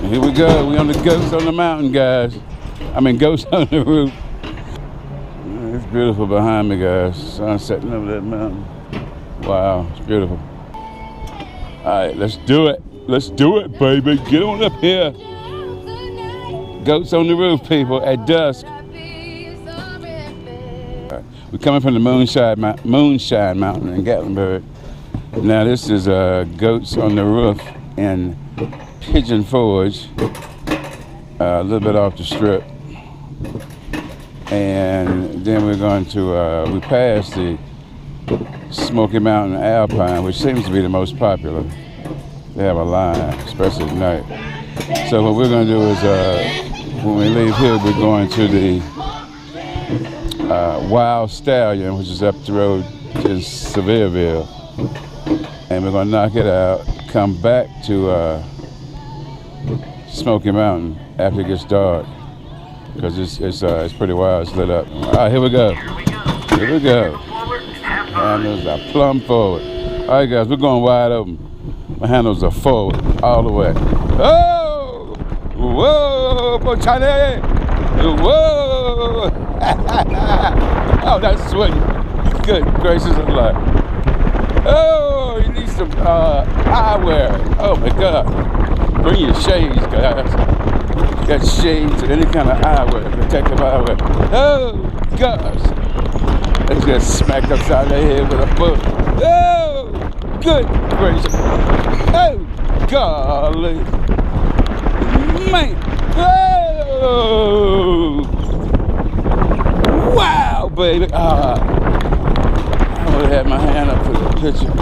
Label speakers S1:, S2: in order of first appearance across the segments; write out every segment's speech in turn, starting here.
S1: Here we go. We on the goats on the mountain, guys. I mean, goats on the roof. It's beautiful behind me, guys. Sun setting over that mountain. Wow, it's beautiful. All right, let's do it. Let's do it, baby. Get on up here. Goats on the roof, people, at dusk. Right, we're coming from the Moonshine Mountain in Gatlinburg. Now this is goats on the roof in Pigeon Forge, a little bit off the strip. And then we're going to, we passed the Smoky Mountain Alpine, which seems to be the most popular. They have a line, especially at night. So what we're going to do is, when we leave here, we're going to the Wild Stallion, which is up the road in Sevierville. And we're going to knock it out, come back to Smoky Mountain after it gets dark, because it's pretty wild. It's lit up. All right, here we go. Here we go. Handles are plumb forward. All right, guys, we're going wide open. My handles are forward all the way. Oh, whoa, Bochane. Whoa. Oh, that's sweet. Good gracious of life. Oh, you need some eyewear. Oh my God. Bring your shades, guys. Got shades and any kind of eyewear, protective eyewear. Oh, gosh. Let's get smacked upside the head with a book. Oh, good gracious. Oh, golly. Man. Oh. Wow, baby. I would have had my hand up for the picture.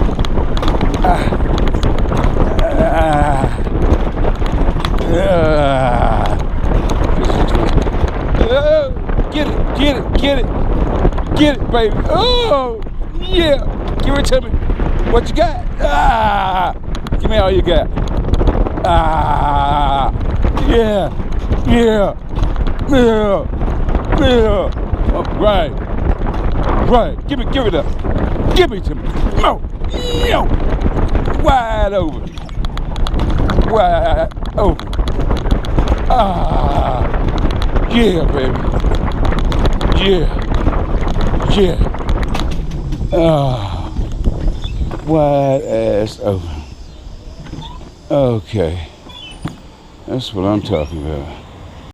S1: Get it, get it, get it. Get it, baby. Oh, yeah. Give it to me. What you got? Give me all you got. Yeah. Yeah. Yeah. Yeah. Oh, right. Right. Give it up. Give it to me. No. No. Wide open. Wide open. Yeah, baby. Yeah. Yeah. Wide ass open. Okay. That's what I'm talking about.